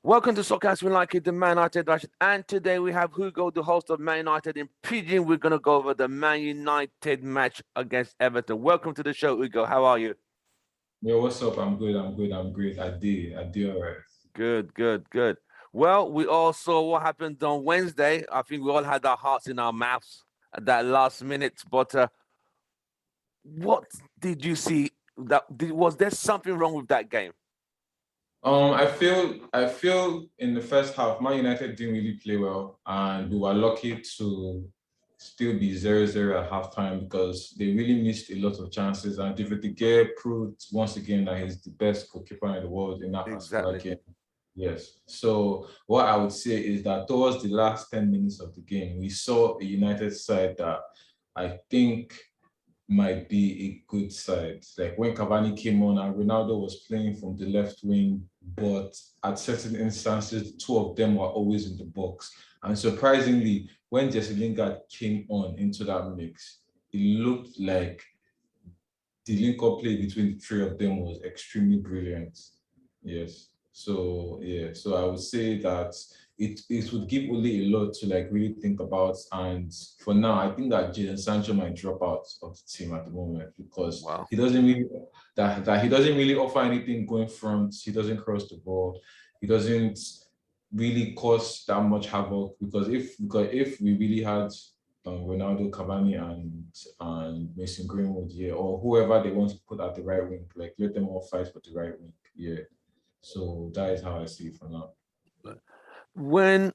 Welcome to Soccer As We Like It, the Man United Rush. And today we have uGO, the host of Man United in Pigeon. We're going to go over the Man United match against Everton. Welcome to the show, uGO. How are you? Yo, what's up? I'm good. I'm great. I did all right. Good. Well, we all saw what happened on Wednesday. I think we all had our hearts in our mouths at that last minute. But what did you see? Was there something wrong with that game? I feel in the first half, Man United didn't really play well, and we were lucky to still be 0-0 at halftime because they really missed a lot of chances. And David De Gea proved once again that he's the best goalkeeper in the world in that particular Exactly. game. Yes. So what I would say is that towards the last 10 minutes of the game, we saw a United side that I think might be a good side. Like when Cavani came on and Ronaldo was playing from the left wing, but at certain instances, the two of them were always in the box. And surprisingly, when Jesse Lingard came on into that mix, it looked like the link-up play between the three of them was extremely brilliant. Yes. So yeah, so I would say that it would give Ole a lot to like really think about. And for now, I think that Jadon Sancho might drop out of the team at the moment because Wow. he doesn't really that he doesn't really offer anything going front. He doesn't cross the ball. He doesn't really cause that much havoc because if we really had Ronaldo, Cavani, and Mason Greenwood, yeah, or whoever they want to put at the right wing, like let them all fight for the right wing, yeah. So that is how I see it for now. When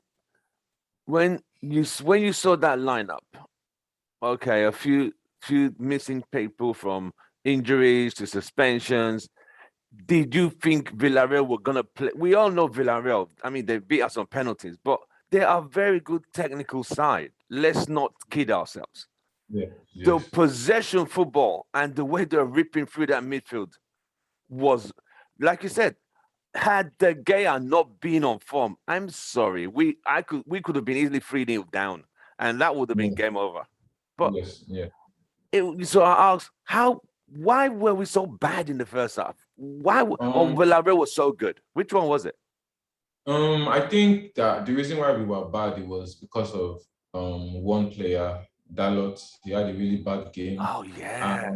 when you saw that lineup, okay, a few missing people from injuries to suspensions. Did you think Villarreal were gonna play? We all know Villarreal. I mean, they beat us on penalties, but they are a very good technical side. Let's not kid ourselves. Yeah, The yes. possession football and the way they're ripping through that midfield was, like you said, had the Gea not been on form, I'm sorry, we could have been easily 3-0 down, and that would have been Yeah, game over. But yes, yeah. so I asked, why were we so bad in the first half? Or Um, Villarreal was so good? Which one was it? I think that the reason why we were bad it was because of one player, Dalot. He had a really bad game. Oh yeah,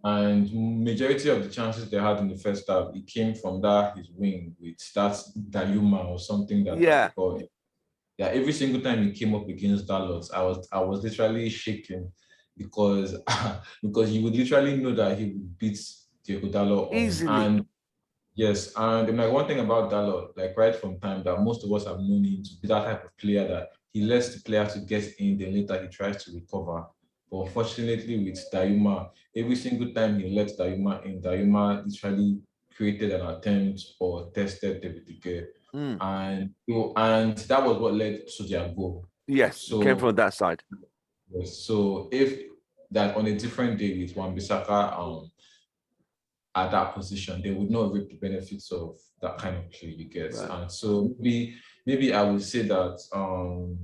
And majority of the chances they had in the first half, it came from that his wing with that Dayuma or something that they yeah, call it. Yeah, every single time he came up against Dallas, I was literally shaking because because you would literally know that he would beat Diego Dalot on. easily. And yes, and like one thing about Dalot, like right from time that most of us have known him to be that type of player that he lets the player to get in, then later he tries to recover. But unfortunately with Dayuma, every single time he let Dayuma in, Dayuma literally created an attempt or tested David De Gea. Mm, And that was what led to their goal. yes, it came So from that side. yes, so if that on a different day with Wan-Bissaka at that position, they would not reap the benefits of that kind of play you get. Right. And so maybe I would say that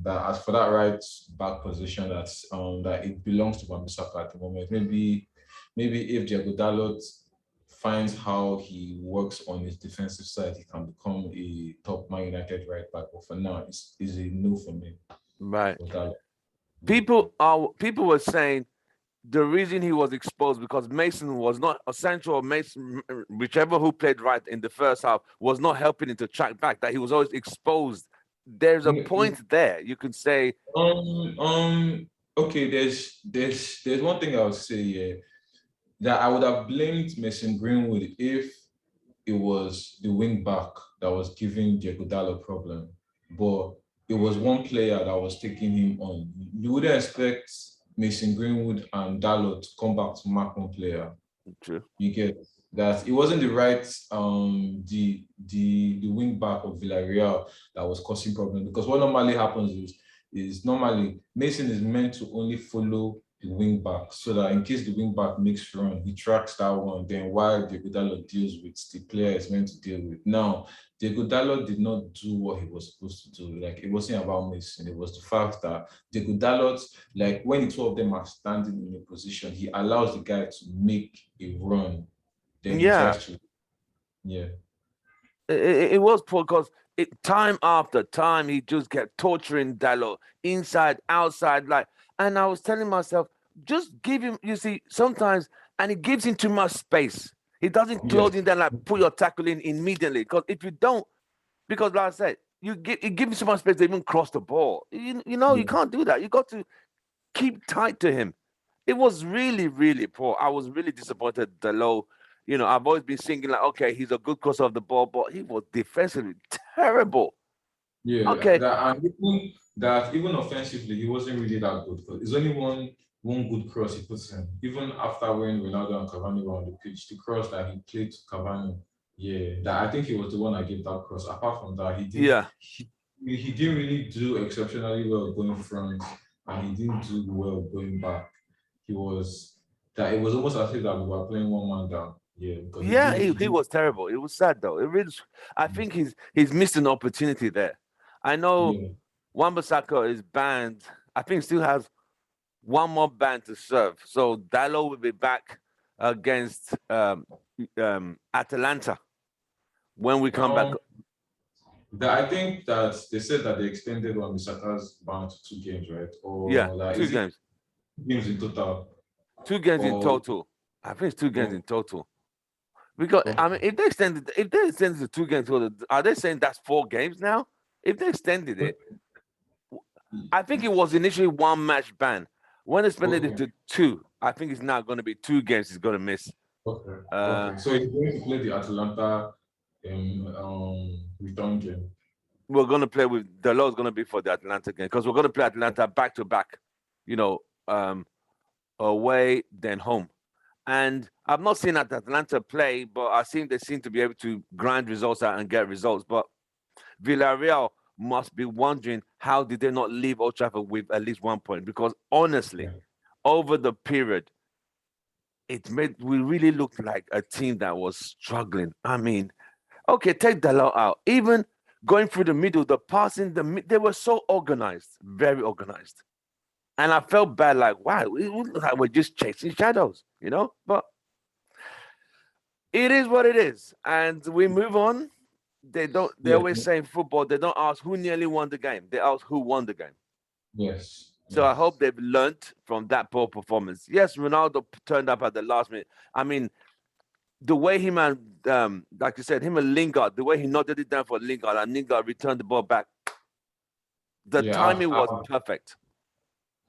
that as for that right back position, that it belongs to Wan-Bissaka at the moment. Maybe if Diego Dalot finds how he works on his defensive side, he can become a top Man United right back. But for now, it's a no for me Right. for Dalot. People were saying the reason he was exposed because Mason was not essential. Mason, whichever who played right in the first half, was not helping him to track back. That he was always exposed. There's a Mm, point there. You can say, okay, there's one thing I would say, yeah, that I would have blamed Mason Greenwood if it was the wing back that was giving Diego Dallo a problem. But it was one player that was taking him on. You wouldn't expect Mason Greenwood and Dallo to come back to mark one player. true. You get that it wasn't the right the wing back of Villarreal that was causing problems because what normally happens is normally Mason is meant to only follow the wing back so that in case the wing back makes run, he tracks that one. Then while Diego Dallo deals with the player is meant to deal with. Now, Diego Dallo did not do what he was supposed to do. Like it wasn't about Mason. It was the fact that Diego Dallo, like when the two of them are standing in a position, he allows the guy to make a run. Then he Yeah, tries to, yeah. It was poor because time after time he just kept torturing Dallo inside, outside, like. And I was telling myself, just give him. You see, sometimes, and he gives him too much space. He doesn't Yes. close him down, like put your tackle in immediately. Because if you don't, because like I said, you give him so much space to even cross the ball. You Yeah. can't do that. You got to keep tight to him. It was really, really poor. I was really disappointed. Delo, I've always been thinking like, okay, he's a good crosser of the ball, but he was defensively terrible. Yeah, Okay, even offensively, he wasn't really that good. Because it's only one good cross he puts in. Even after when Ronaldo and Cavani were on the pitch, the cross that he played to Cavani, yeah, that I think he was the one that gave that cross. Apart from that, yeah, he didn't really do exceptionally well going front, and he didn't do well going back. It was almost as if that we were playing one man down. Yeah, because yeah, he he did. was terrible. It was sad though. It really, I think he's missed an opportunity there. I know Yeah. Wan-Bissaka is banned. I think still has one more ban to serve. So Dallo will be back against Atalanta when we come back. Um, I think that they said that they extended on Misaka's ban to 2 games, right? Yeah, Or like two is it games. 2 games in total? 2 games in Or total. I think it's 2 games oh, in total. Because I mean, okay. if they extended to 2 games total, are they saying that's 4 games now? If they extended it, I think it was initially one match ban. When they expanded it Okay. to two, I think it's now going to be 2 games he's going to miss. Okay. Uh, Okay. So he's going to play the Atalanta return game. we're going to play with the low is going to be for the Atlanta game because we're going to play Atlanta back to back, you know, um, away then home. And I've not seen Atlanta play, but I've seen they seem to be able to grind results out and get results. But Villarreal must be wondering how did they not leave Old Trafford with at least 1 point? Because honestly, Yeah. over the period, we really looked like a team that was struggling. I mean, okay, take Dalot out. Even going through the middle, the passing, they were so organized, very organized. And I felt bad, like, wow, it looked like we're just chasing shadows. But it is what it is. And we move on. They Yeah. always say in football, they don't ask who nearly won the game. They ask who won the game. Yes. So I hope Yes. they've learned from that poor performance. Yes, Ronaldo turned up at the last minute. I mean, the way him and like you said, him and Lingard, the way he nodded it down for Lingard and Lingard returned the ball back. The Yeah. timing was perfect.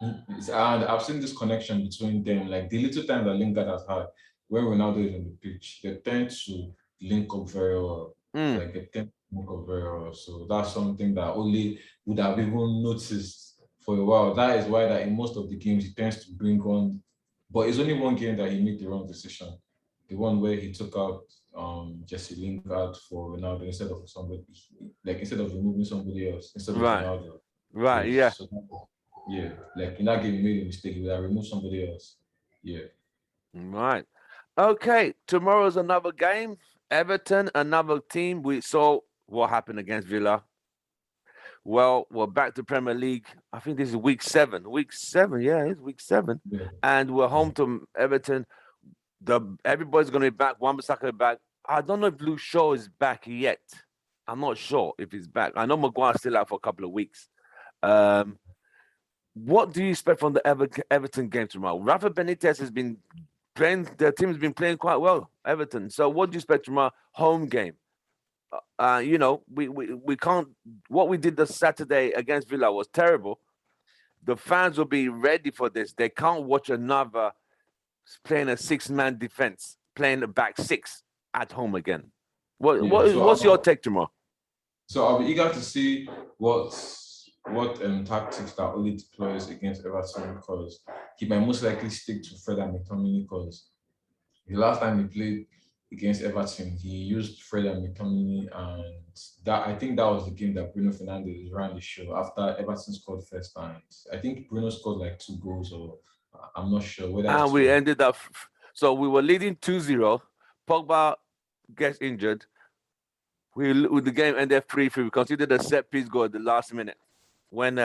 I've seen this connection between them. Like the little time that Lingard has had when Ronaldo is on the pitch, they tend to link up very well. Mm, Like they tend to link up very well. So that's something that only would have even noticed for a while. That is why that in most of the games he tends to bring on, but it's only one game that he made the wrong decision. The one where he took out Jesse Lingard for Ronaldo instead of somebody, like instead of removing somebody else instead of right, Ronaldo. right, Yes. yeah, So yeah, like in that game, he made a mistake. He would have removed somebody else. Yeah. right. Okay, tomorrow's another game. Everton, another team. We saw what happened against Villa. Well, we're back to Premier League. I think this is week 7. Week 7, yeah, it's week 7. Yeah. And we're home to Everton. Everybody's going to be back. Wan-Bissaka back. I don't know if Luke Shaw is back yet. I'm not sure if he's back. I know Maguire's still out for a couple of weeks. Um, what do you expect from the Everton game tomorrow? Rafa Benitez has been playing. The team has been playing quite well, Everton. So what do you expect from our home game? We can't. What we did this Saturday against Villa was terrible. The fans will be ready for this. They can't watch another playing a 6-man defense, playing the back 6 at home again. Yeah. What's your take tomorrow? So I'll be eager to see what tactics that Oli deploys against Everton because he might most likely stick to Fred and McTominay because the last time he played against Everton, he used Fred and McTominay, and that I think that was the game that Bruno Fernandes ran the show after Everton scored first, and I think Bruno scored like 2 goals, or I'm not sure whether And it's we from. ended up. So we were leading 2-0. Pogba gets injured. With the game ended 3-3. We considered a set piece goal at the last minute when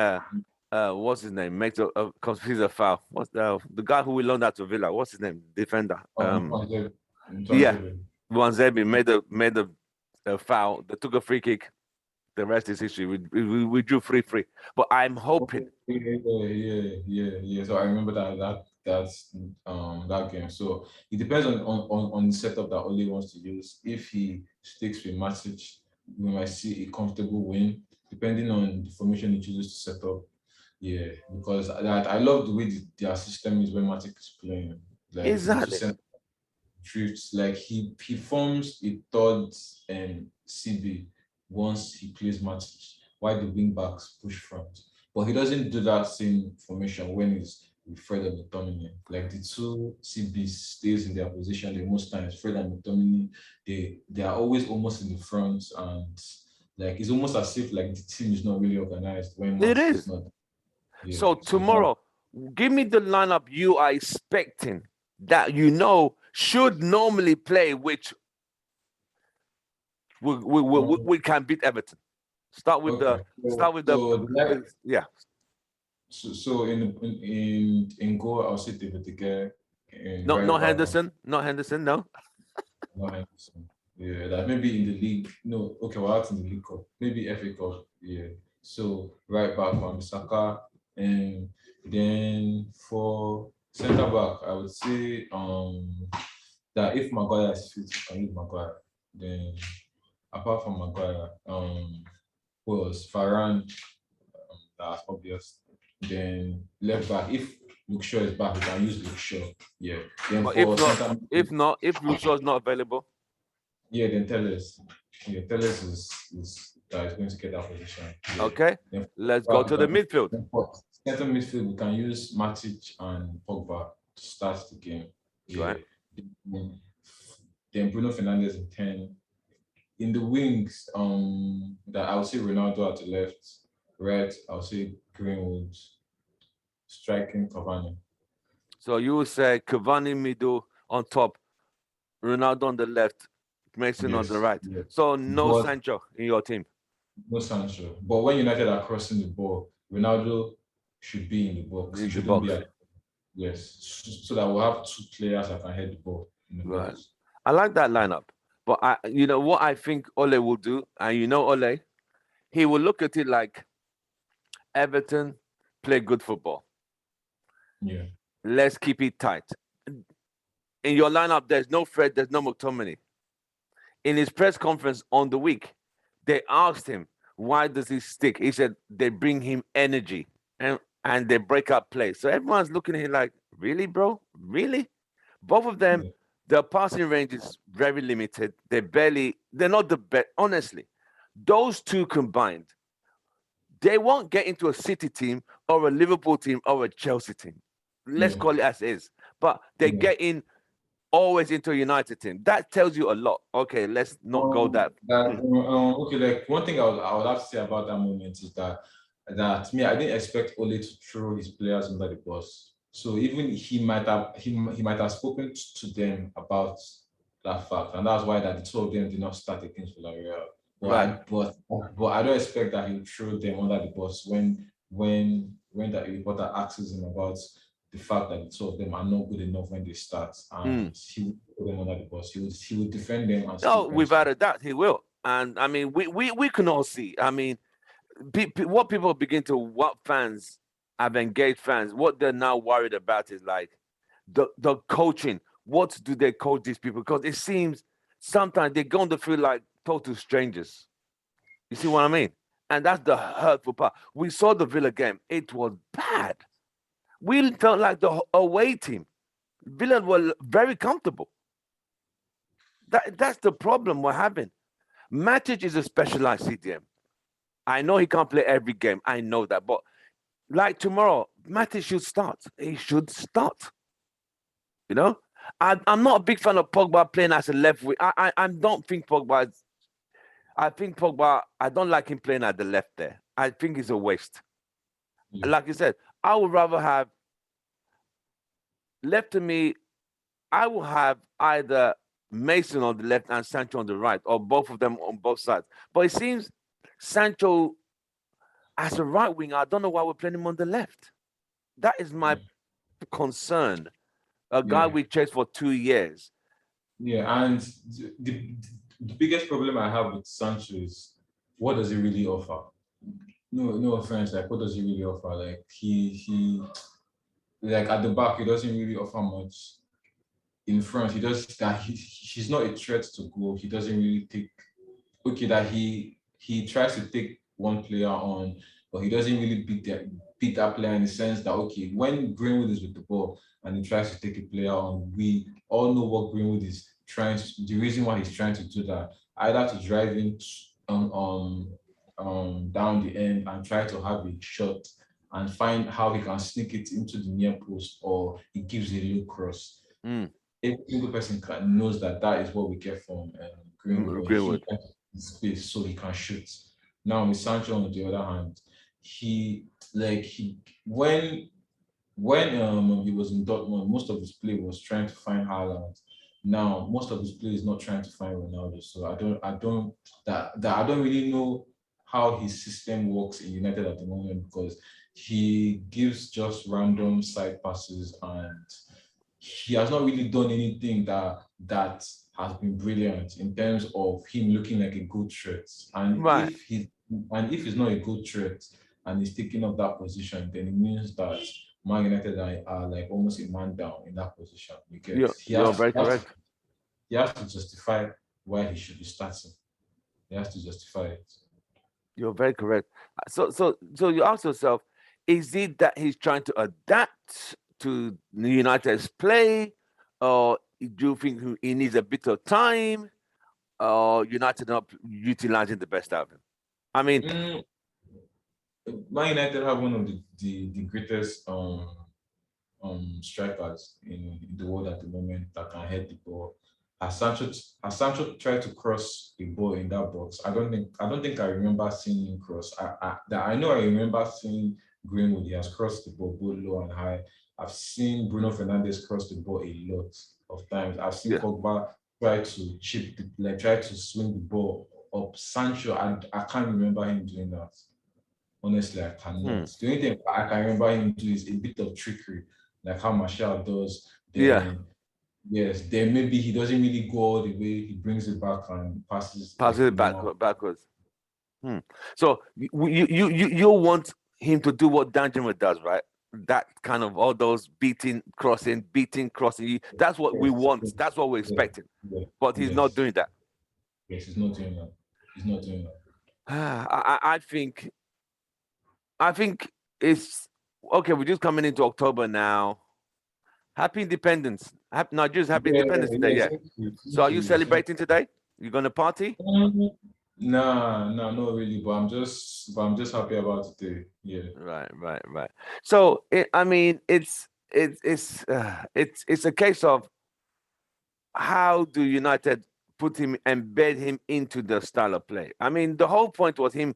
what's his name makes a considers a foul. What's the guy who we loaned out to Villa? What's his name? Defender. Tuanzebe. Yeah, Tuanzebe. Wanzebi made a a foul. They took a free kick. The rest is history. We drew 3-3. But I'm hoping. Yeah. So I remember that game. So it depends on the setup that Ole wants to use. If he sticks with Matic, we might see a comfortable win, depending on the formation he chooses to set up. Yeah, because I love the way their system is when Matic is playing. Like the two Exactly. center drifts, like he forms a third CB once he plays Matic, while the wing backs push front. But he doesn't do that same formation when he's with Fred and McTominay. Like the two CBs stays in their position the most times. Fred and McTominay, they are always almost in the front, and like it's almost as if like the team is not really organized when It Matic is is. not. Yeah. So So that tomorrow, give me the lineup you are expecting that should normally play, which we can beat Everton. Start with okay. yeah. So in goal, I'll say David De Gea. In No, right not back, Henderson. Not Henderson. No. not Henderson. Yeah, that maybe in the league. No, okay, we're out in the League Cup. Maybe FA Cup. Yeah. So right back, Saka, and then for centre back, I would say that if Maguire is fit, we can use Maguire. Then apart from Maguire, who else? Varane, that's obvious. Then left back, if Luke Shaw is back, we can use Luke Shaw. Yeah. Then But for centre, if Luke Shaw is not available, yeah, then Telles. Yeah, Telles is that is going to get that position. Yeah. okay. Then Let's go to the midfield. for center midfield, we can use Matic and Pogba to start the game. Yeah. Right. Then Bruno Fernandes in 10. In the wings, that I would say Ronaldo at the left, right, I'll say Greenwood, striking Cavani. So you would say Cavani middle on top, Ronaldo on the left, Mason on the Yes, right. yes. So no But Sancho in your team. no Sancho. But when United are crossing the ball, Ronaldo should be in the box. In He the shouldn't be box. at yes. So that we'll have two players that can head the ball in the Right. box. I like that lineup. But what I think Ole will do, and Ole, he will look at it like Everton play good football. Yeah. Let's keep it tight. In your lineup, there's no Fred, there's no McTominay. In his press conference on the week, they asked him, why does he stick? He said they bring him energy and they break up play. So everyone's looking at him like, really, bro? Really? Both of them, Yeah. their passing range is very limited. They're not the best. Honestly, those two combined, they won't get into a City team or a Liverpool team or a Chelsea team. Let's Yeah. call it as is. But they get in always into a United team. That tells you a lot. Okay, let's not go that. Okay, like one thing I would have to say about that moment is that me, I didn't expect Ole to throw his players under the bus. So even he might have spoken to them about that fact, and that's why that the two of them did not start against Villarreal. Right. But I don't expect that he would throw them under the bus when that reporter asks him about the fact that the two of them are not good enough when they start, and he would put them under the bus. He would defend them and Oh, still without a doubt, he will. And I mean, we can all see. I mean, what people begin to, what fans have engaged fans, what they're now worried about is like the coaching. What do they coach these people? Because it seems sometimes they're going to feel like total strangers. You see what I mean? And that's the hurtful part. We saw the Villa game. It was bad. We felt like the away team. Villa were very comfortable. That's the problem we're having. Matic is a specialized CDM. I know he can't play every game. I know that. But like tomorrow, Matic should start. He should start. You know? I'm not a big fan of Pogba playing as a left wing. I don't think Pogba is, I think Pogba, I don't like him playing at the left there. I think it's a waste. Yeah. Like you said, I would rather have left to me, I will have either Mason on the left and Sancho on the right, or both of them on both sides. But it seems Sancho as a right winger, I don't know why we're playing him on the left. That is my concern. A guy we chased for 2 years. Yeah, and the biggest problem I have with Sancho is what does he really offer? No offense, like what does he really offer? Like he like at the back, he doesn't really offer much. In front, he does that. He's not a threat to goal. He doesn't really take okay that he tries to take one player on, but he doesn't really beat that player in the sense that okay, when Greenwood is with the ball and he tries to take a player on, we all know what Greenwood is trying to, the reason why he's trying to do that, either to drive in down the end and try to have a shot and find how he can sneak it into the near post, or he gives a low cross. Mm. Every single person knows that that is what we get from Greenwood. Greenwood. He space so he can shoot. Now with Sancho on the other hand, he when he was in Dortmund, most of his play was trying to find Haaland. Now most of his play is not trying to find Ronaldo. So I don't really know how his system works in United at the moment, because he gives just random side passes and he has not really done anything that has been brilliant in terms of him looking like a good threat. And Right. if he's not a good threat and he's taking up that position, then it means that Man United are like almost a man down in that position, because You're very correct. he has to justify why he should be starting. He has to justify it. You're very correct. So you ask yourself, is it that he's trying to adapt to the United's play, or do you think he needs a bit of time, or United not utilizing the best out of him? I mean, Man United have one of the greatest strikers in the world at the moment that can head the ball. As Sancho tried to cross a ball in that box, I don't think I remember seeing him cross. I know I remember seeing Greenwood. He has crossed the ball both low and high. I've seen Bruno Fernandes cross the ball a lot of times. I've seen Pogba try to try to swing the ball up. Sancho, I can't remember him doing that. Honestly, I cannot. The only thing I can remember him do is a bit of trickery, like how Martial does. Then, yes, then maybe he doesn't really go all the way. He brings it back and passes it backwards. So you want him to do what Danjuma does, right? That kind of all those beating, crossing. That's what we want. That's what we're expecting. But he's not doing that. Yes, he's not doing that. He's not doing that. I think it's okay. We're just coming into October now. Happy Independence. Nigeria's Happy Independence Day, yeah. So are you celebrating today? You going to party? No, not really. But I'm just happy about today. Yeah. Right. So I mean, it's a case of how do United embed him into the style of play. I mean, the whole point was him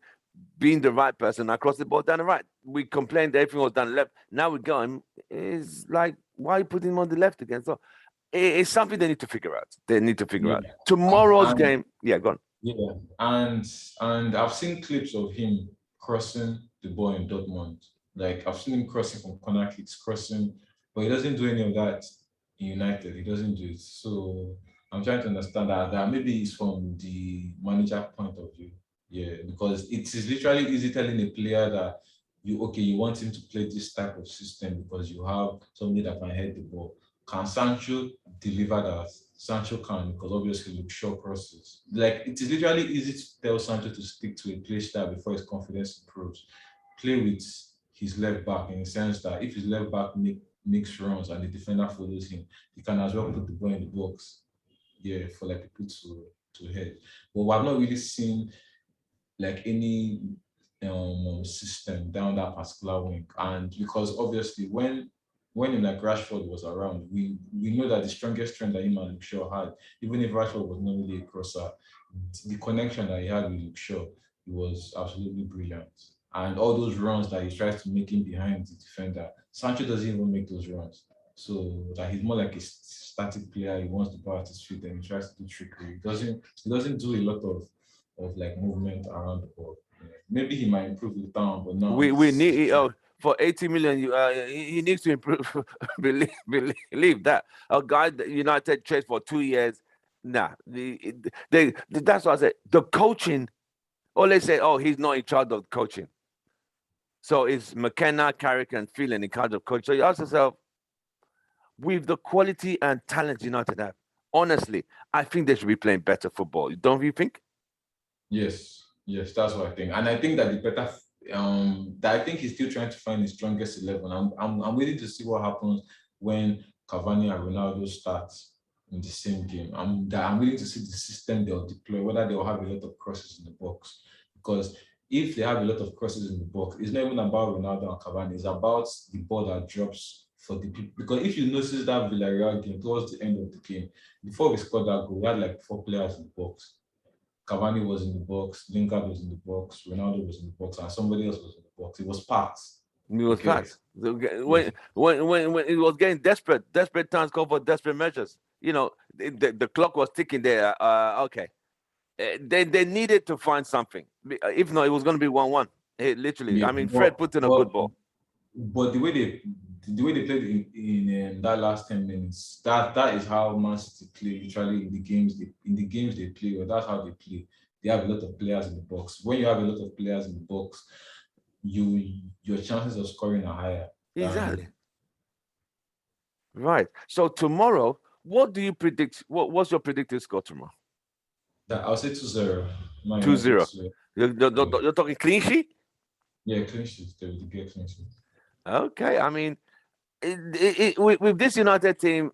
being the right person across the ball down the right. We complained that everything was done left. Now we got him. It's like, why put him on the left again? So it's something they need to figure out. Tomorrow's game. Yeah, go on. Yeah, and I've seen clips of him crossing the ball in Dortmund. Like I've seen him crossing from corner kicks, but he doesn't do any of that in United. He doesn't do it. So I'm trying to understand that maybe it's from the manager point of view. Yeah, because it is literally easy telling a player that you want him to play this type of system because you have somebody that can head the ball. Can Sancho deliver that? Sancho can, because obviously Luke Shaw crosses. Like it is literally easy to tell Sancho to stick to a play style before his confidence improves. Play with his left back in the sense that if his left back makes runs and the defender follows him, he can as well put the ball in the box. Yeah, for like people to head. But I've not really seen like any system down that particular wing. And because obviously when like Rashford was around, we know that the strongest strength that him and Luke Shaw had, even if Rashford was not really a crosser, the connection that he had with Luke Shaw was absolutely brilliant. And all those runs that he tries to make in behind the defender, Sancho doesn't even make those runs. So that he's more like a static player. He wants the ball at his feet and he tries to do trickery. He doesn't do a lot of like movement around the ball. Yeah. Maybe he might improve with time, but no. We need for 80 million. He needs to improve. believe that a guy that United chased for 2 years. Nah, that's what I said. The coaching, all they say, oh, he's not in charge of coaching. So it's McKenna, Carrick, and Phelan in charge of coach. So you ask yourself, with the quality and talent United have, honestly, I think they should be playing better football. Don't you think? Yes, yes, that's what I think. And I think that the better that I think he's still trying to find his strongest 11. I'm waiting to see what happens when Cavani and Ronaldo start in the same game. I'm waiting to see the system they'll deploy, whether they'll have a lot of crosses in the box. Because if they have a lot of crosses in the box, it's not even about Ronaldo and Cavani, it's about the ball that drops for the people. Because if you notice that Villarreal game towards the end of the game, before we scored that goal, we had like 4 players in the box. Cavani was in the box, Lingard was in the box, Ronaldo was in the box, and somebody else was in the box. It was packed. It was Okay. packed. When it was getting desperate times call for desperate measures. You know, the clock was ticking there. Okay, they needed to find something. If not, it was going to be 1-1. Literally, Yeah, I mean, Fred put in a good ball. but the way they played in that last 10 minutes, that is how Man City play literally in the games they play, or that's how they play. They have a lot of players in the box. When you have a lot of players in the box, your chances of scoring are higher. Exactly. Right. So tomorrow, what do you predict? What's your predicted score tomorrow? I'll say 2-0. 2-0. You're talking clean sheet? Yeah, clean sheet. They will get clean sheet. Okay. I mean, with this United team,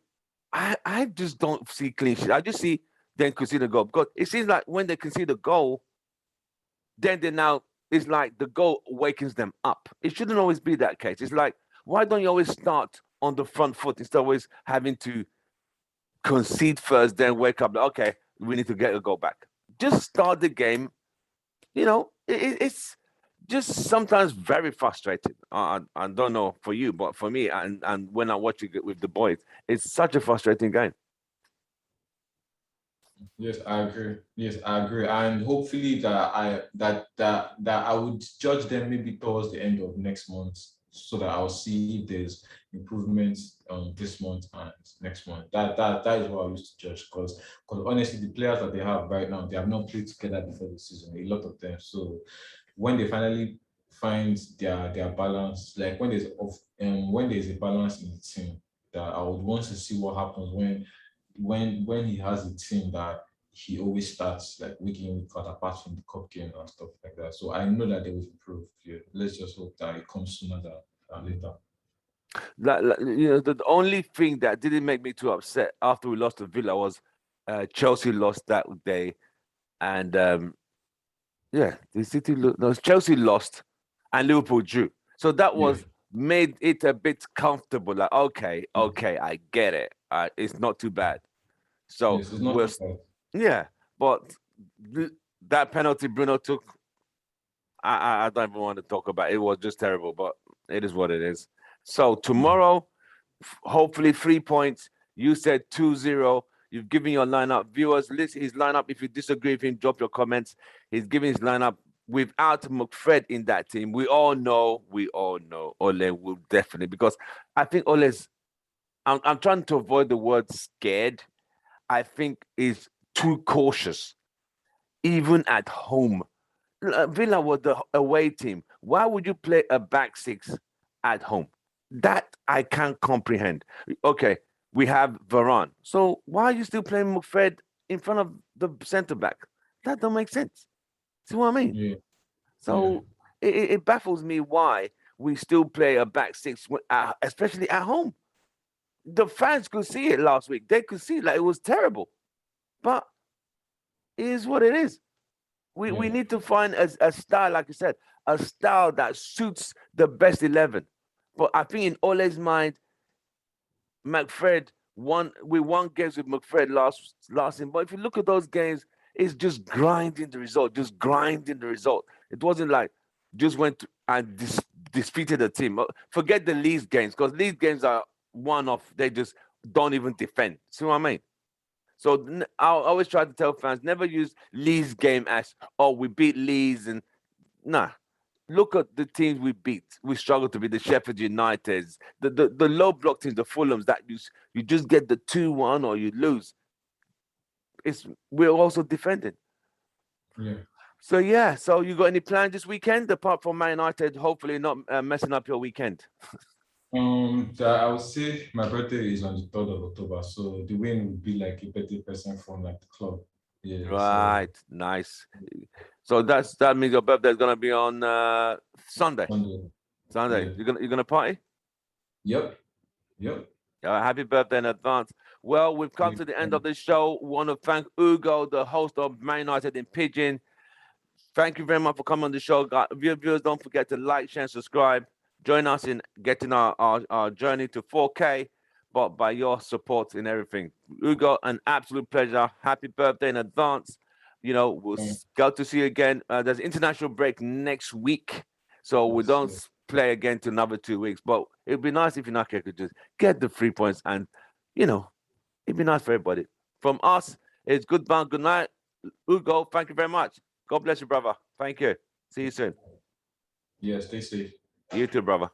I just don't see clean sheet. I just see them concede a goal, because it seems like when they concede a goal, then it's like the goal wakens them up. It shouldn't always be that case. It's like, why don't you always start on the front foot instead of always having to concede first, then wake up? Okay, we need to get a goal back. Just start the game. You know, it's just sometimes very frustrating. I don't know for you, but for me, and when I watch it with the boys, it's such a frustrating game. Yes, I agree. Yes, I agree. And hopefully that I would judge them maybe towards the end of next month, so that I'll see if there's improvements this month and next month. That is what I used to judge, because honestly, the players that they have right now, they have not played together before the season, a lot of them. So when they finally find their balance, like when there's a balance in the team, that I would want to see what happens when he has a team that he always starts like week in, week out, apart from the cup game and stuff like that. So I know that they will improve. Yeah, let's just hope that it comes sooner than later. The only thing that didn't make me too upset after we lost to Villa was Chelsea lost that day, and Chelsea lost and Liverpool drew. So that was made it a bit comfortable. Like, okay, I get it. It's not too bad. So yes, it's not too bad. Yeah, but that penalty Bruno took, I don't even want to talk about it. It was just terrible, but it is what it is. So tomorrow, hopefully 3 points. You said 2-0. You've given your lineup. Viewers, list his lineup. If you disagree with him, drop your comments. He's giving his lineup without McFred in that team. We all know Ole will definitely, because I think Ole's, I'm trying to avoid the word scared. I think is too cautious, even at home. Villa was the away team. Why would you play a back six at home? That I can't comprehend. Okay, we have Varane. So why are you still playing McFred in front of the centre back? That don't make sense. See what I mean? Yeah. So it baffles me why we still play a back six, especially at home. The fans could see it last week. They could see like it was terrible. But it is what it is. We need to find a style, like you said, a style that suits the best 11. But I think in Ole's mind, we won games with McFred last season. But if you look at those games, it's just grinding the result. It wasn't like just went and defeated the team. Forget the Leeds games, because Leeds games are one-off. They just don't even defend. See what I mean? So I always try to tell fans, never use Leeds game as, oh, we beat Leeds. And nah, look at the teams we beat. We struggled to beat the Sheffield Uniteds, the low block teams, the Fulhams, that you just get the 2-1 or you lose. we're also defending. Yeah. So yeah, so you got any plans this weekend apart from Man United? Hopefully not messing up your weekend. I would say my birthday is on the 3rd of October, so the win would be like a birthday present from like the club. Yeah. Right, nice. So that means your birthday is gonna be on Sunday. So Sunday. yeah. You're gonna party? Yep. Yep. Happy birthday in advance. Well, we've come to the end of the show. We want to thank uGO, the host of Man United in Pigeon. Thank you very much for coming on the show. Viewers, don't forget to like, share, and subscribe. Join us in getting our journey to 4K, but by your support in everything. uGO, an absolute pleasure. Happy birthday in advance. We'll go to see you again. There's international break next week, so we don't play again to another 2 weeks. But it'd be nice if Inaki could just get the 3 points, and it'd be nice for everybody. From us, it's goodbye, good night. uGO, thank you very much. God bless you, brother. Thank you. See you soon. Yeah, stay safe. You too, brother.